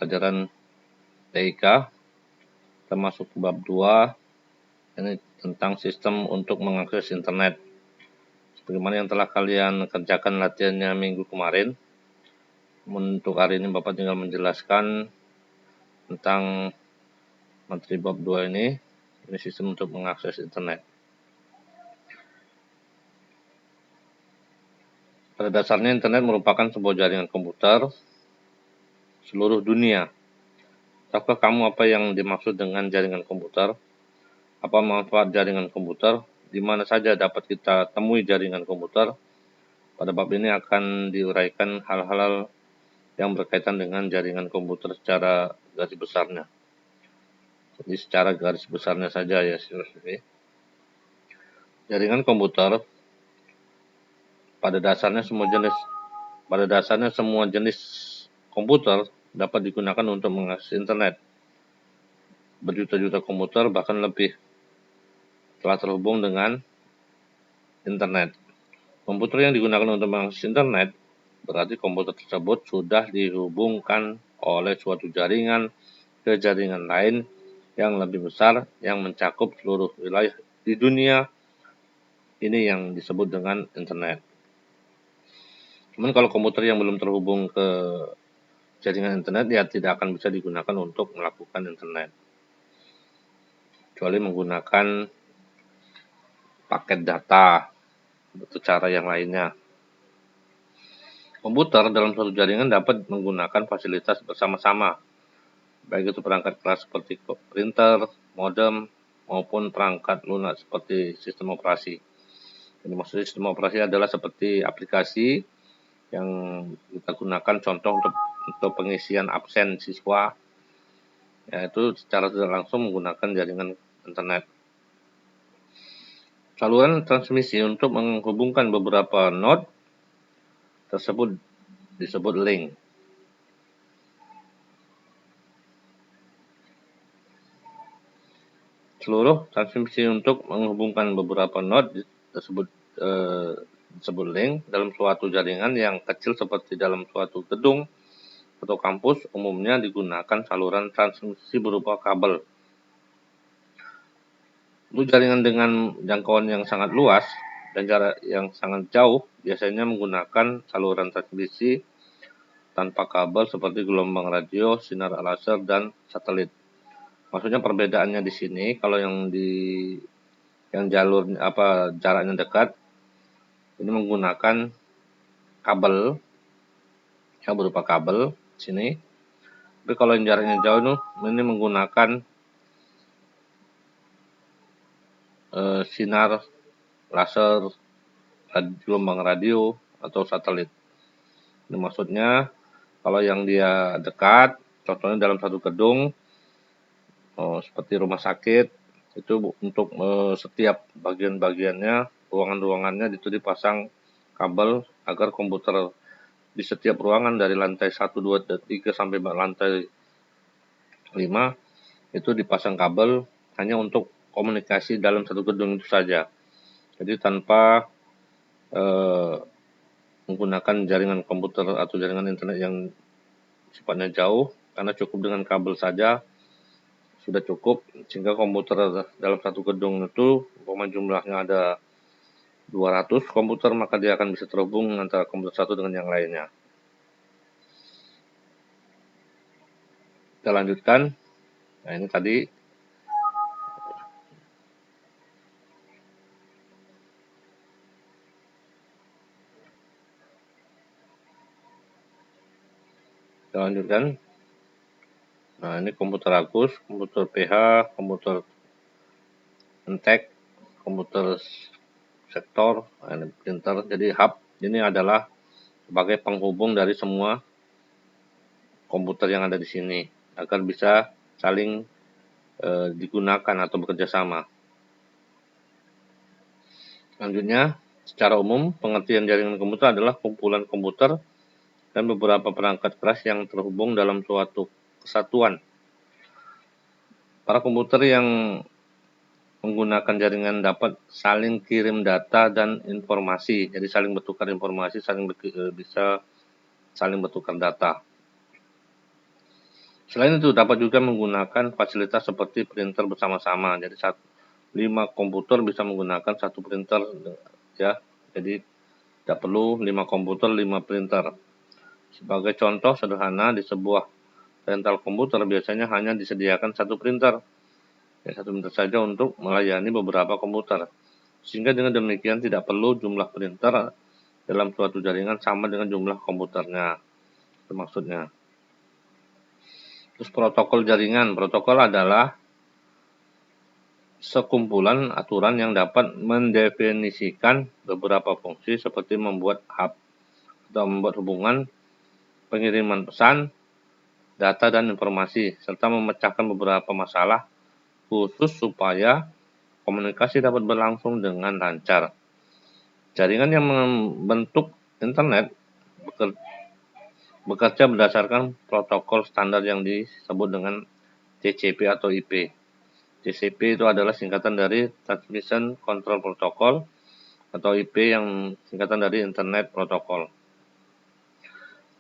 pelajaran TIK, termasuk bab 2, ini tentang sistem untuk mengakses internet. Sebagaimana yang telah kalian kerjakan latihannya minggu kemarin, untuk hari ini Bapak tinggal menjelaskan tentang materi bab 2 ini sistem untuk mengakses internet. Pada dasarnya internet merupakan sebuah jaringan komputer seluruh dunia. Tahukah kamu apa yang dimaksud dengan jaringan komputer? Apa manfaat jaringan komputer? Di mana saja dapat kita temui jaringan komputer? Pada bab ini akan diuraikan hal-hal yang berkaitan dengan jaringan komputer secara garis besarnya. Jadi secara garis besarnya saja ya. Jaringan komputer pada dasarnya semua jenis komputer dapat digunakan untuk mengakses internet. Berjuta-juta komputer bahkan lebih telah terhubung dengan internet. Komputer yang digunakan untuk mengakses internet berarti komputer tersebut sudah dihubungkan oleh suatu jaringan ke jaringan lain yang lebih besar yang mencakup seluruh wilayah di dunia. Ini yang disebut dengan internet. Namun kalau komputer yang belum terhubung ke jaringan internet ya tidak akan bisa digunakan untuk melakukan internet, kecuali menggunakan paket data atau cara yang lainnya. Komputer dalam suatu jaringan dapat menggunakan fasilitas bersama-sama, baik itu perangkat keras seperti printer, modem, maupun perangkat lunak seperti sistem operasi. Jadi maksudnya sistem operasi adalah seperti aplikasi yang kita gunakan contoh untuk pengisian absen siswa, yaitu secara tidak langsung menggunakan jaringan internet. Saluran transmisi untuk menghubungkan beberapa node tersebut disebut link. Seluruh transmisi untuk menghubungkan beberapa node tersebut disebut link. Dalam suatu jaringan yang kecil seperti dalam suatu gedung atau kampus, umumnya digunakan saluran transmisi berupa kabel. Untuk jaringan dengan jangkauan yang sangat luas dan jarak yang sangat jauh, biasanya menggunakan saluran transmisi tanpa kabel seperti gelombang radio, sinar laser, dan satelit. Maksudnya perbedaannya di sini, kalau yang jalur jaraknya dekat, ini menggunakan kabel, ya berupa kabel di sini. Tapi kalau yang jaraknya jauh ini menggunakan sinar laser, gelombang radio atau satelit. Ini maksudnya kalau yang dia dekat, contohnya dalam satu gedung seperti rumah sakit, itu untuk setiap bagian-bagiannya, ruangan-ruangannya itu dipasang kabel agar komputer di setiap ruangan dari lantai 1, 2, 3 sampai lantai 5 itu dipasang kabel hanya untuk komunikasi dalam satu gedung itu saja. Jadi tanpa menggunakan jaringan komputer atau jaringan internet yang sifatnya jauh, karena cukup dengan kabel saja sudah cukup, sehingga komputer dalam satu gedung itu jumlahnya ada 200 komputer, maka dia akan bisa terhubung antara komputer satu dengan yang lainnya. Kita lanjutkan. Nah, ini tadi kita lanjutkan. Nah, ini komputer Agus, komputer PH, komputer Entek, komputer sektor, ini printer. Jadi hub ini adalah sebagai penghubung dari semua komputer yang ada di sini agar bisa saling digunakan atau bekerja sama. Selanjutnya, secara umum pengertian jaringan komputer adalah kumpulan komputer dan beberapa perangkat keras yang terhubung dalam suatu kesatuan. Para komputer yang menggunakan jaringan dapat saling kirim data dan informasi, jadi saling bertukar informasi, bisa saling bertukar data. Selain itu, dapat juga menggunakan fasilitas seperti printer bersama-sama. Jadi 5 komputer bisa menggunakan satu printer, ya. Jadi tidak perlu 5 komputer, 5 printer. Sebagai contoh sederhana, di sebuah rental komputer biasanya hanya disediakan satu printer, ya, satu printer saja untuk melayani beberapa komputer. Sehingga dengan demikian tidak perlu jumlah printer dalam suatu jaringan sama dengan jumlah komputernya. Itu maksudnya. Terus protokol jaringan. Protokol adalah sekumpulan aturan yang dapat mendefinisikan beberapa fungsi seperti membuat hub atau membuat hubungan, pengiriman pesan, data dan informasi, serta memecahkan beberapa masalah khusus supaya komunikasi dapat berlangsung dengan lancar. Jaringan yang membentuk internet bekerja berdasarkan protokol standar yang disebut dengan TCP atau IP. TCP itu adalah singkatan dari Transmission Control Protocol, atau IP yang singkatan dari Internet Protocol.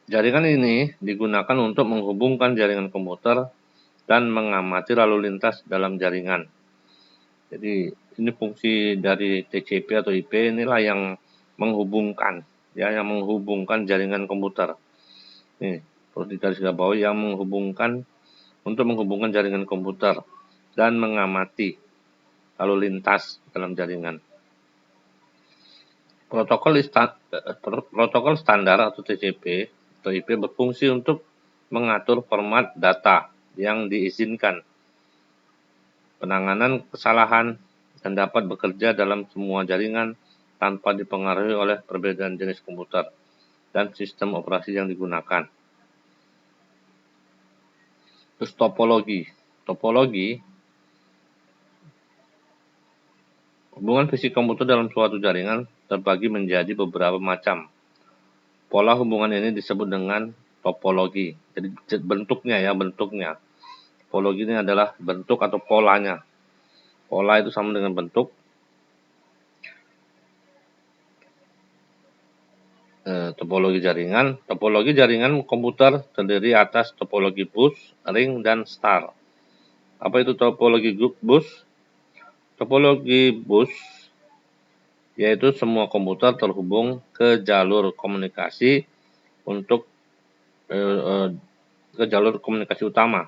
Jaringan ini digunakan untuk menghubungkan jaringan komputer dan mengamati lalu lintas dalam jaringan. Jadi ini fungsi dari TCP atau IP, inilah yang menghubungkan, ya, yang menghubungkan jaringan komputer. Ini perlu digarisbawahi, yang menghubungkan, untuk menghubungkan jaringan komputer dan mengamati lalu lintas dalam jaringan. Protokol standar atau TCP atau IP berfungsi untuk mengatur format data yang diizinkan, penanganan kesalahan, dan dapat bekerja dalam semua jaringan tanpa dipengaruhi oleh perbedaan jenis komputer dan sistem operasi yang digunakan. Terus topologi. Hubungan fisik komputer dalam suatu jaringan terbagi menjadi beberapa macam. Pola hubungan ini disebut dengan topologi. Jadi bentuknya. Topologi ini adalah bentuk atau polanya. Pola itu sama dengan bentuk. Topologi jaringan. Topologi jaringan komputer terdiri atas topologi bus, ring, dan star. Apa itu topologi bus? Topologi bus yaitu semua komputer terhubung ke jalur komunikasi ke jalur komunikasi utama.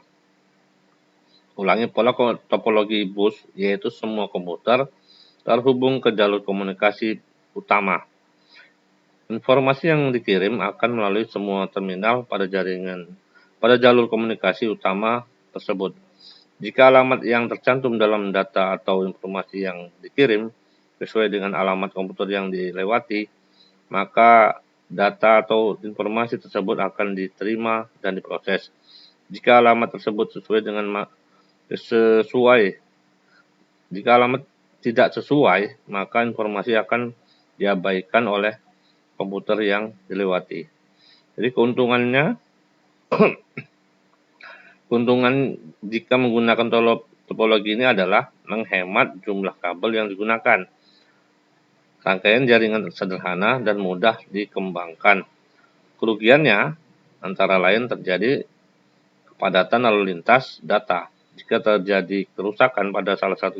Ulangi, pola topologi bus yaitu semua komputer terhubung ke jalur komunikasi utama. Informasi yang dikirim akan melalui semua terminal pada jalur komunikasi utama tersebut. Jika alamat yang tercantum dalam data atau informasi yang dikirim sesuai dengan alamat komputer yang dilewati, maka data atau informasi tersebut akan diterima dan diproses. Jika alamat tersebut jika alamat tidak sesuai, maka informasi akan diabaikan oleh komputer yang dilewati. Jadi keuntungan jika menggunakan topologi ini adalah menghemat jumlah kabel yang digunakan. Rangkaian jaringan sederhana dan mudah dikembangkan. Kerugiannya antara lain terjadi kepadatan lalu lintas data. Jika terjadi kerusakan pada salah satu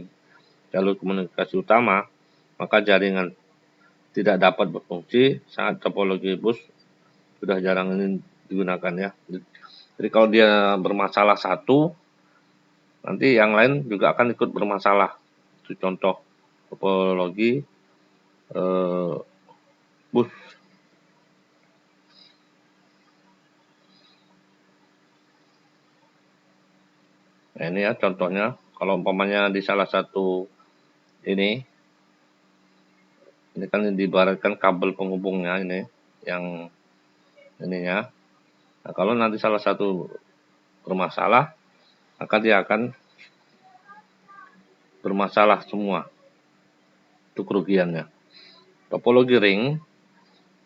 jalur komunikasi utama, maka jaringan tidak dapat berfungsi saat topologi bus sudah jarang ini digunakan, ya. Jadi kalau dia bermasalah satu, nanti yang lain juga akan ikut bermasalah. Itu contoh topologi bus. Nah, ini ya contohnya. Kalau umpamanya di salah satu ini kan diibaratkan kabel penghubungnya ini, yang ininya. Nah, kalau nanti salah satu bermasalah, maka dia akan bermasalah semua. Itu kerugiannya. Topologi ring.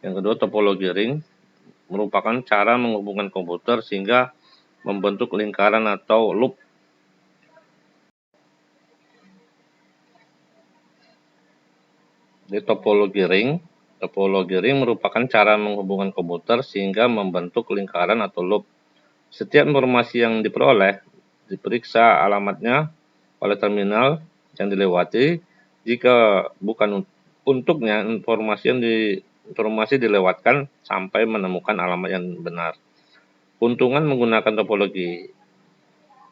Yang kedua, topologi ring merupakan cara menghubungkan komputer sehingga membentuk lingkaran atau loop. Di topologi ring merupakan cara menghubungkan komputer sehingga membentuk lingkaran atau loop. Setiap informasi yang diperoleh diperiksa alamatnya oleh terminal yang dilewati. Jika bukan untuknya, informasi dilewatkan sampai menemukan alamat yang benar. Keuntungan menggunakan topologi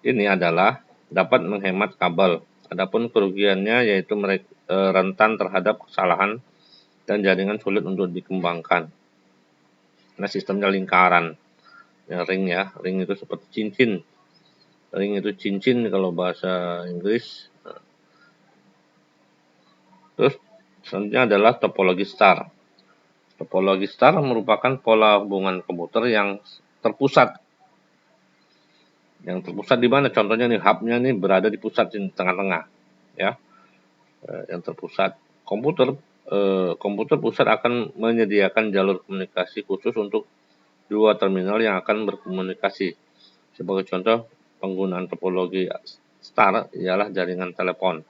ini adalah dapat menghemat kabel. Adapun kerugiannya yaitu rentan terhadap kesalahan dan jaringan sulit untuk dikembangkan. Nah, sistemnya lingkaran, ring itu seperti cincin. Ring itu cincin kalau bahasa Inggris. Terus selanjutnya adalah topologi star. Topologi star merupakan pola hubungan komputer yang terpusat. Yang terpusat di mana? Contohnya nih, hubnya nih berada di pusat di tengah-tengah, ya. Yang terpusat. Komputer pusat akan menyediakan jalur komunikasi khusus untuk dua terminal yang akan berkomunikasi. Sebagai contoh, penggunaan topologi star ialah jaringan telepon.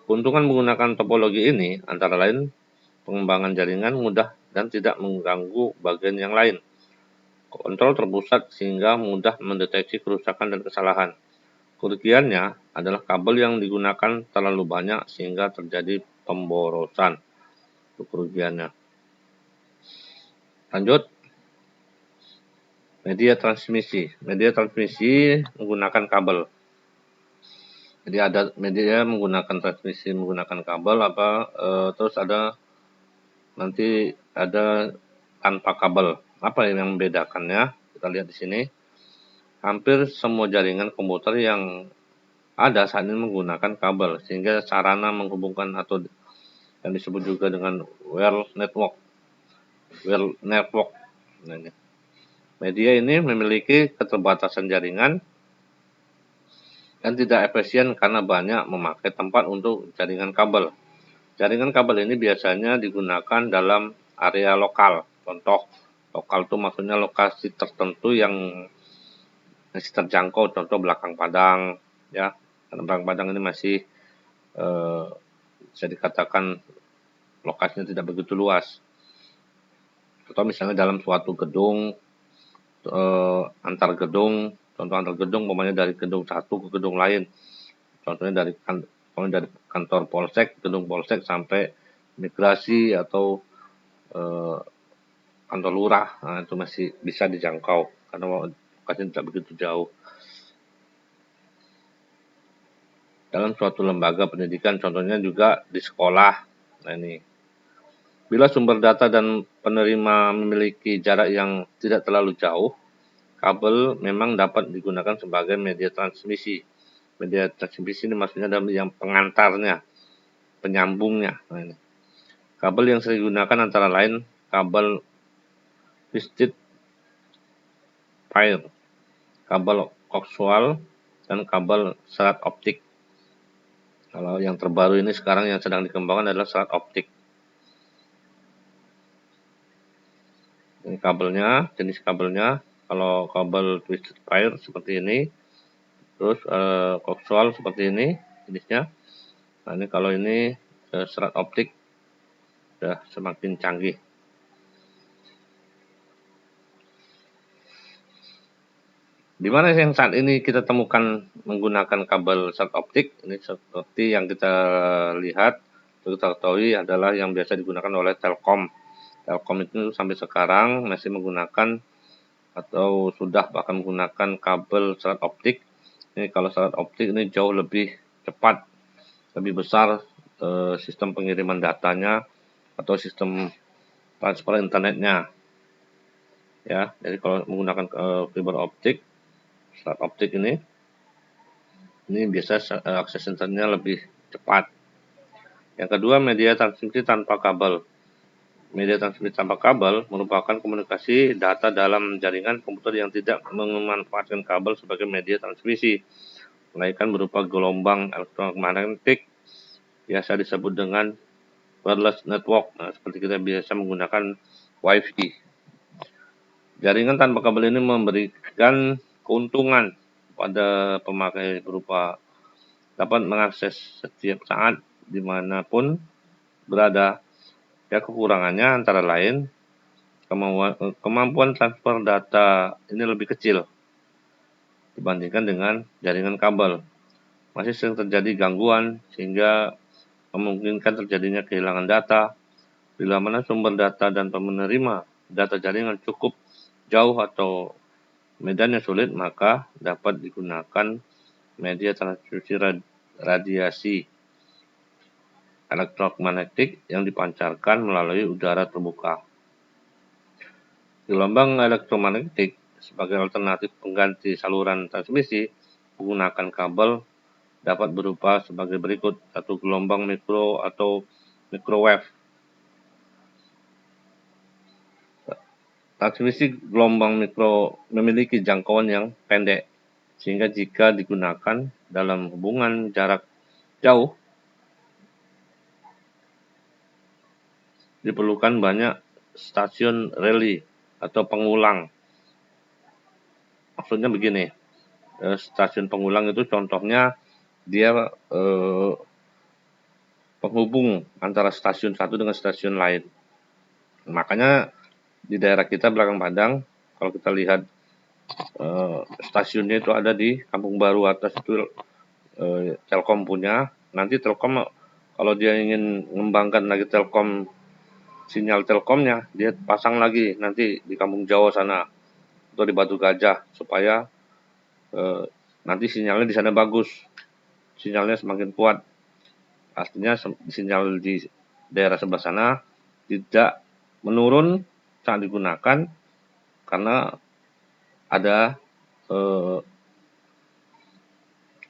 Keuntungan menggunakan topologi ini antara lain pengembangan jaringan mudah dan tidak mengganggu bagian yang lain. Kontrol terpusat sehingga mudah mendeteksi kerusakan dan kesalahan. Kerugiannya adalah kabel yang digunakan terlalu banyak sehingga terjadi pemborosan. Itu kerugiannya. Lanjut, media transmisi. Media transmisi menggunakan kabel. Jadi ada media menggunakan transmisi menggunakan kabel terus nanti ada tanpa kabel. Apa yang membedakannya? Kita lihat di sini. Hampir semua jaringan komputer yang ada saat ini menggunakan kabel, sehingga sarana menghubungkan atau yang disebut juga dengan wire network. Nah, ini. Media ini memiliki keterbatasan jaringan dan tidak efisien karena banyak memakai tempat untuk jaringan kabel. Jaringan kabel ini biasanya digunakan dalam area lokal. Contoh, lokal itu maksudnya lokasi tertentu yang masih terjangkau, contoh belakang Padang, ya. Karena belakang Padang ini masih bisa dikatakan lokasinya tidak begitu luas. Atau misalnya dalam suatu gedung, antar gedung, contoh antar gedung, umpamanya dari gedung satu ke gedung lain. Contohnya dari kantor polsek, gedung polsek sampai migrasi atau kantor lurah, nah, itu masih bisa dijangkau karena lokasinya tidak begitu jauh. Dalam suatu lembaga pendidikan, contohnya juga di sekolah. Nah, ini. Bila sumber data dan penerima memiliki jarak yang tidak terlalu jauh, kabel memang dapat digunakan sebagai media transmisi. Media transmisi ini maksudnya adalah yang pengantarnya, penyambungnya. Nah, ini. Kabel yang sering digunakan antara lain kabel twisted pair, kabel koaksial, dan kabel serat optik. Kalau yang terbaru ini sekarang yang sedang dikembangkan adalah serat optik. Ini kabelnya, jenis kabelnya. Kalau kabel twisted pair seperti ini, terus koaksial seperti ini jenisnya. Nah, ini kalau ini serat optik sudah semakin canggih. Di mana yang saat ini kita temukan menggunakan kabel serat optik? Ini seperti yang kita lihat, kita ketahui adalah yang biasa digunakan oleh Telkom. Telkom itu sampai sekarang masih menggunakan atau sudah bahkan menggunakan kabel serat optik. Ini kalau serat optik ini jauh lebih cepat, lebih besar sistem pengiriman datanya atau sistem transfer internetnya. Ya, jadi kalau menggunakan fiber optik, serat optik ini biasa akses internetnya lebih cepat. Yang kedua, media transmisi tanpa kabel. Media transmisi tanpa kabel merupakan komunikasi data dalam jaringan komputer yang tidak memanfaatkan kabel sebagai media transmisi, melainkan berupa gelombang elektromagnetik, biasa disebut dengan wireless network. Nah, seperti kita biasa menggunakan Wi-Fi. Jaringan tanpa kabel ini memberikan keuntungan pada pemakai berupa dapat mengakses setiap saat dimanapun berada. Ya, kekurangannya antara lain kemampuan transfer data ini lebih kecil. dibandingkan dengan jaringan kabel. Masih sering terjadi gangguan sehingga memungkinkan terjadinya kehilangan data. Bila mana sumber data dan penerima data jaringan cukup jauh atau medannya sulit, maka dapat digunakan media transmisi radiasi elektromagnetik yang dipancarkan melalui udara terbuka. Gelombang elektromagnetik sebagai alternatif pengganti saluran transmisi menggunakan kabel dapat berupa sebagai berikut: satu, gelombang mikro atau microwave. Transmisi gelombang mikro memiliki jangkauan yang pendek, sehingga jika digunakan dalam hubungan jarak jauh, diperlukan banyak stasiun relay atau pengulang. Maksudnya begini, stasiun pengulang itu contohnya dia penghubung antara stasiun satu dengan stasiun lain. Makanya di daerah kita belakang Padang, kalau kita lihat stasiunnya itu ada di Kampung Baru atas itu Telkom punya. Nanti Telkom kalau dia ingin mengembangkan lagi sinyal Telkomnya, dia pasang lagi nanti di Kampung Jawa sana atau di Batu Gajah supaya nanti sinyalnya di sana bagus, sinyalnya semakin kuat. Artinya sinyal di daerah sebelah sana tidak menurun saat digunakan karena ada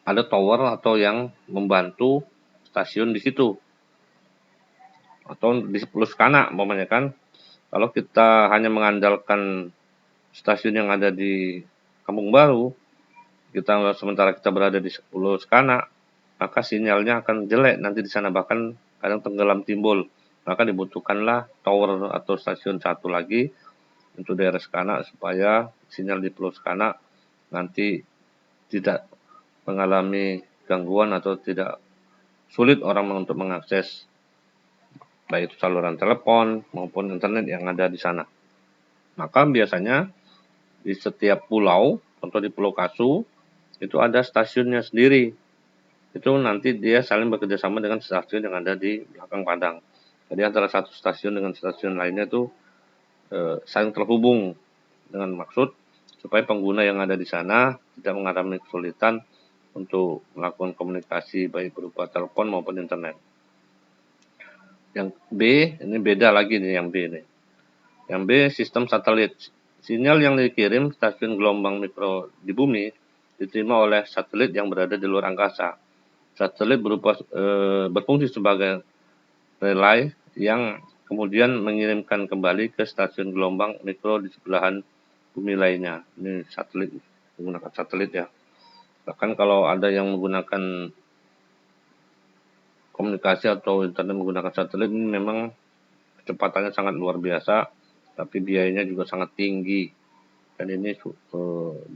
tower atau yang membantu stasiun di situ atau di 10 skana umpamanya kan. Kalau kita hanya mengandalkan stasiun yang ada di Kampung Baru, sementara kita berada di 10 skana, maka sinyalnya akan jelek nanti di sana, bahkan kadang tenggelam timbul. Maka dibutuhkanlah tower atau stasiun satu lagi untuk daerah skana supaya sinyal di pulau skana nanti tidak mengalami gangguan atau tidak sulit orang untuk mengakses baik itu saluran telepon maupun internet yang ada di sana. Maka biasanya di setiap pulau, contoh di Pulau Kasu, itu ada stasiunnya sendiri. Itu nanti dia saling bekerja sama dengan stasiun yang ada di belakang Padang. Jadi antara satu stasiun dengan stasiun lainnya itu saling terhubung dengan maksud supaya pengguna yang ada di sana tidak mengalami kesulitan untuk melakukan komunikasi baik berupa telepon maupun internet. Yang B, ini beda lagi nih yang B ini. Yang B, sistem satelit. Sinyal yang dikirim stasiun gelombang mikro di bumi diterima oleh satelit yang berada di luar angkasa. Satelit berfungsi sebagai relay yang kemudian mengirimkan kembali ke stasiun gelombang mikro di sebelahan bumi lainnya. Ini satelit, menggunakan satelit ya. Bahkan kalau ada yang menggunakan komunikasi atau internet menggunakan satelit, ini memang kecepatannya sangat luar biasa, tapi biayanya juga sangat tinggi. Dan ini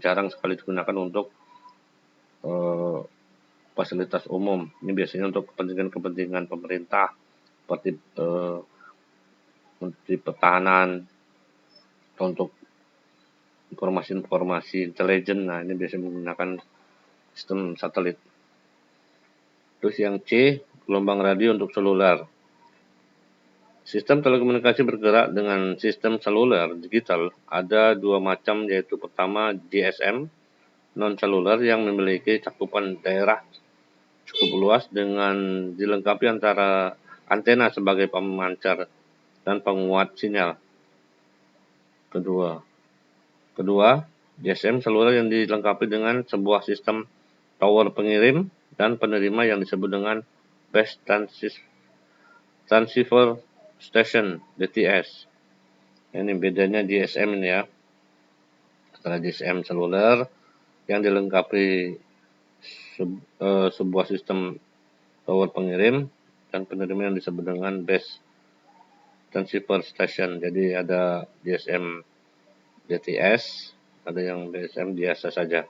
jarang sekali digunakan untuk fasilitas umum. Ini biasanya untuk kepentingan-kepentingan pemerintah seperti Menteri Pertahanan atau untuk informasi-informasi intelijen. Nah, ini biasanya menggunakan sistem satelit. Terus yang C, gelombang radio untuk seluler. Sistem telekomunikasi bergerak dengan sistem seluler digital ada dua macam, yaitu pertama GSM non-seluler yang memiliki cakupan daerah cukup luas dengan dilengkapi antara antena sebagai pemancar dan penguat sinyal. Kedua, GSM seluler yang dilengkapi dengan sebuah sistem tower pengirim dan penerima yang disebut dengan Base Transceiver Station (BTS). Ini bedanya GSM ini ya. Antara GSM seluler yang dilengkapi sebuah sistem tower pengirim dan penerima yang disebut dengan Base Transceiver Station. Jadi ada GSM BTS, ada yang GSM biasa saja.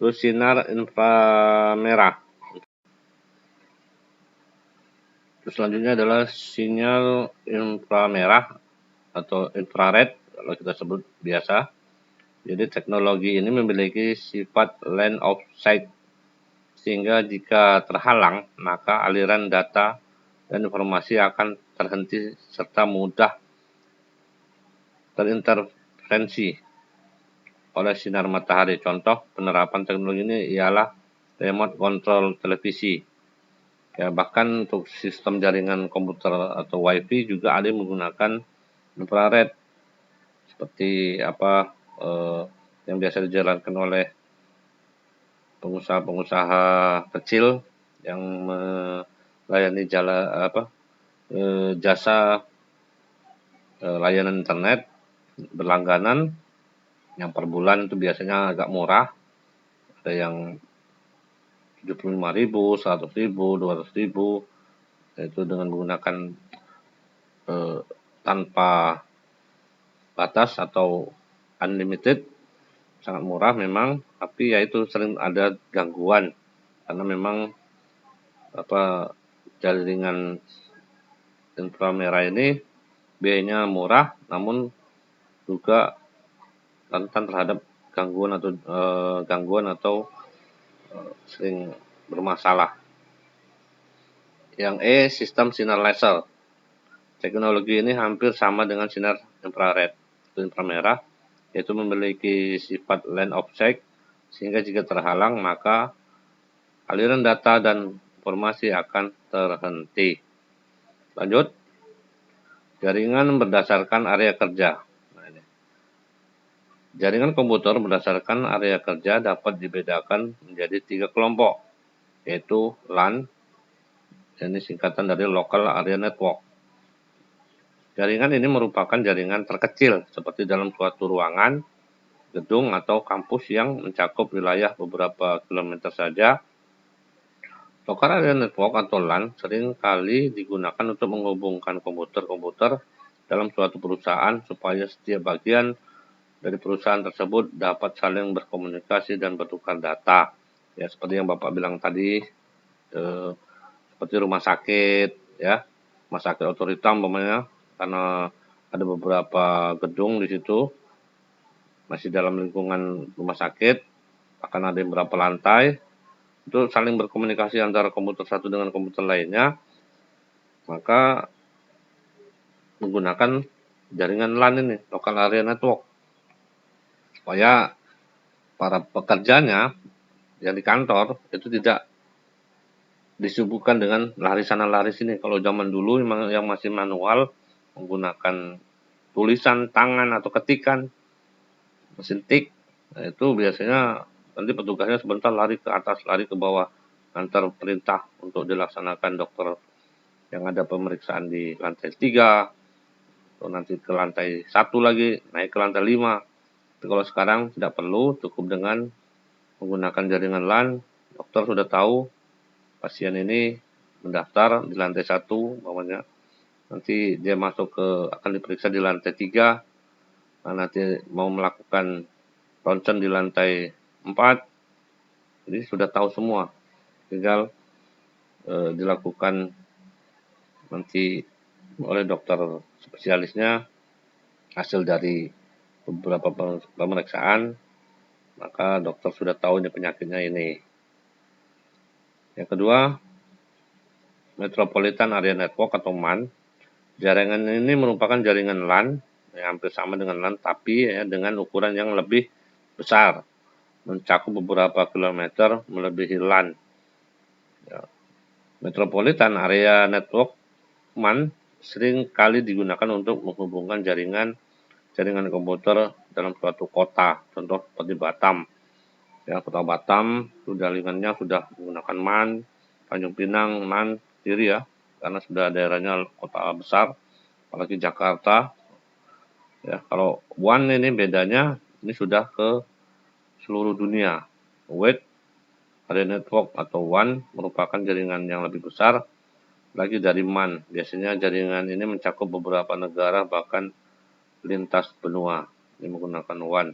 Terus sinar inframerah. Terus selanjutnya adalah sinyal inframerah atau infrared kalau kita sebut biasa. Jadi teknologi ini memiliki sifat line of sight, sehingga jika terhalang, maka aliran data dan informasi akan terhenti serta mudah terinterferensi oleh sinar matahari. Contoh penerapan teknologi ini ialah remote control televisi. Ya, bahkan untuk sistem jaringan komputer atau WiFi juga ada yang menggunakan infrared, seperti yang biasa dijalankan oleh pengusaha-pengusaha kecil yang melayani jasa layanan internet berlangganan, yang per bulan itu biasanya agak murah, ada yang 75.000, 100.000, 200.000, yaitu dengan menggunakan tanpa batas atau unlimited, sangat murah memang, tapi ya itu sering ada gangguan karena memang jaringan inframerah ini biayanya murah, namun juga rentan terhadap gangguan atau sering bermasalah. Yang E, sistem sinar laser. Teknologi ini hampir sama dengan sinar infrared atau inframerah, yaitu memiliki sifat line of sight, sehingga jika terhalang maka aliran data dan informasi akan terhenti. Lanjut, jaringan berdasarkan area kerja. Jaringan komputer berdasarkan area kerja dapat dibedakan menjadi 3 kelompok, yaitu LAN, ini singkatan dari Local Area Network. Jaringan ini merupakan jaringan terkecil, seperti dalam suatu ruangan, gedung, atau kampus yang mencakup wilayah beberapa kilometer saja. Local Area Network atau LAN sering kali digunakan untuk menghubungkan komputer-komputer dalam suatu perusahaan supaya setiap bagian dari perusahaan tersebut dapat saling berkomunikasi dan bertukar data. Ya, seperti yang Bapak bilang tadi, seperti rumah sakit, ya, rumah sakit otorita umpamanya, karena ada beberapa gedung di situ, masih dalam lingkungan rumah sakit, akan ada beberapa lantai, itu saling berkomunikasi antara komputer satu dengan komputer lainnya, maka menggunakan jaringan LAN ini, Local Area Network, supaya para pekerjanya yang di kantor itu tidak disuguhkan dengan lari sana lari sini. Kalau zaman dulu yang masih manual, menggunakan tulisan tangan atau ketikan, mesin tik, nah itu biasanya nanti petugasnya sebentar lari ke atas, lari ke bawah, antar perintah untuk dilaksanakan dokter yang ada pemeriksaan di lantai 3, atau nanti ke lantai 1 lagi, naik ke lantai 5. Tapi kalau sekarang tidak perlu, cukup dengan menggunakan jaringan LAN, dokter sudah tahu pasien ini mendaftar di lantai 1, umpamanya. Nanti dia akan diperiksa di lantai 3, nah nanti mau melakukan ronsen di lantai 4, jadi sudah tahu semua. Tinggal dilakukan nanti oleh dokter spesialisnya hasil dari beberapa pemeriksaan, maka dokter sudah tahu ini penyakitnya ini. Yang kedua, Metropolitan Area Network atau MAN. Jaringan ini merupakan jaringan LAN yang hampir sama dengan LAN, tapi ya, dengan ukuran yang lebih besar, mencakup beberapa kilometer melebihi LAN. Ya. Metropolitan Area Network MAN sering kali digunakan untuk menghubungkan jaringan komputer dalam suatu kota, contoh seperti Batam. Ya, kota Batam jaringannya sudah menggunakan MAN, Tanjung Pinang MAN sendiri ya, karena sudah daerahnya kota besar, apalagi Jakarta. Ya, kalau WAN ini bedanya, ini sudah ke seluruh dunia. Wide Area Network atau WAN merupakan jaringan yang lebih besar lagi dari MAN. Biasanya jaringan ini mencakup beberapa negara, bahkan lintas benua. Ini menggunakan WAN.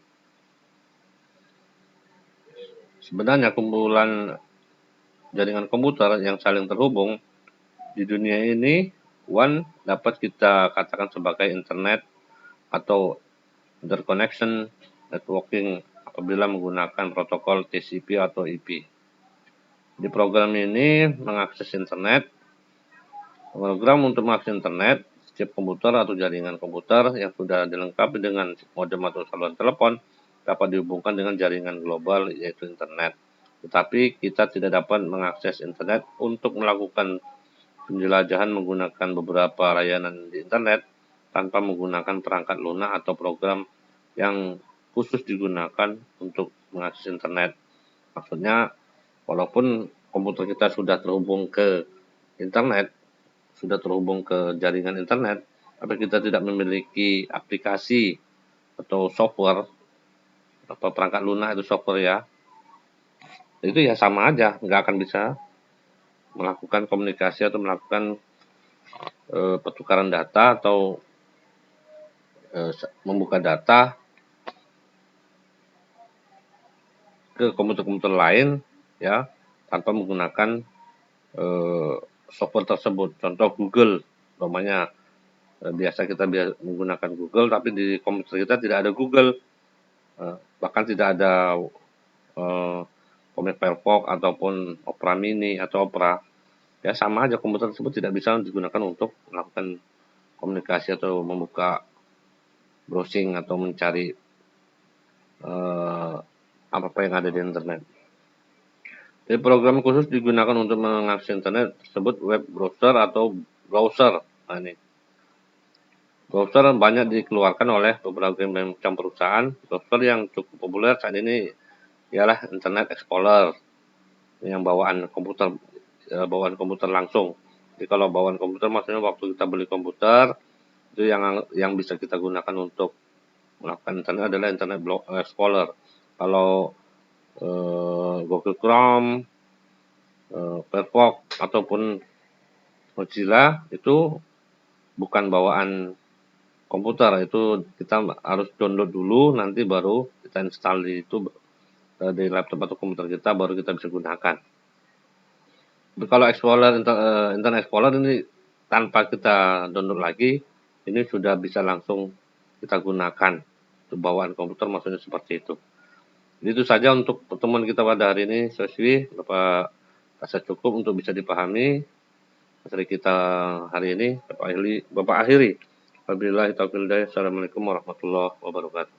Sebenarnya kumpulan jaringan komputer yang saling terhubung di dunia ini, WAN dapat kita katakan sebagai internet atau interconnection networking apabila menggunakan protokol TCP atau IP. Di program ini mengakses internet. Program untuk mengakses internet, setiap komputer atau jaringan komputer yang sudah dilengkapi dengan modem atau saluran telepon dapat dihubungkan dengan jaringan global yaitu internet. Tetapi kita tidak dapat mengakses internet untuk melakukan penjelajahan menggunakan beberapa layanan di internet tanpa menggunakan perangkat lunak atau program yang khusus digunakan untuk mengakses internet. Maksudnya, walaupun komputer kita sudah terhubung ke internet, sudah terhubung ke jaringan internet, tapi kita tidak memiliki aplikasi atau software atau perangkat lunak itu software ya, itu ya sama aja, nggak akan bisa melakukan komunikasi atau melakukan pertukaran data atau membuka data ke komputer-komputer lain ya tanpa menggunakan software tersebut. Contoh Google, namanya biasa kita menggunakan Google, tapi di komputer kita tidak ada Google, bahkan tidak ada Comet Firefox ataupun Opera Mini atau Opera. Ya sama aja, komputer tersebut tidak bisa digunakan untuk melakukan komunikasi atau membuka browsing atau mencari apa yang ada di internet. Jadi program khusus digunakan untuk mengakses internet tersebut web browser atau browser. Nah, ini browser banyak dikeluarkan oleh beberapa macam perusahaan. Browser yang cukup populer saat ini ialah Internet Explorer yang bawaan komputer langsung. Jadi kalau bawaan komputer maksudnya waktu kita beli komputer itu yang bisa kita gunakan untuk melakukan internet adalah Internet Explorer. Kalau Google Chrome, Firefox ataupun Mozilla itu bukan bawaan komputer, itu kita harus download dulu, nanti baru kita install di laptop atau komputer kita, baru kita bisa gunakan. Tapi kalau Internet Explorer ini tanpa kita download lagi, ini sudah bisa langsung kita gunakan untuk bawaan komputer, maksudnya seperti itu. Jadi itu saja untuk pertemuan kita pada hari ini, siswi. Bapak rasa cukup untuk bisa dipahami materi kita hari ini. Bapak akhiri. Wabillahi taufiq hidayah. Assalamualaikum warahmatullahi wabarakatuh.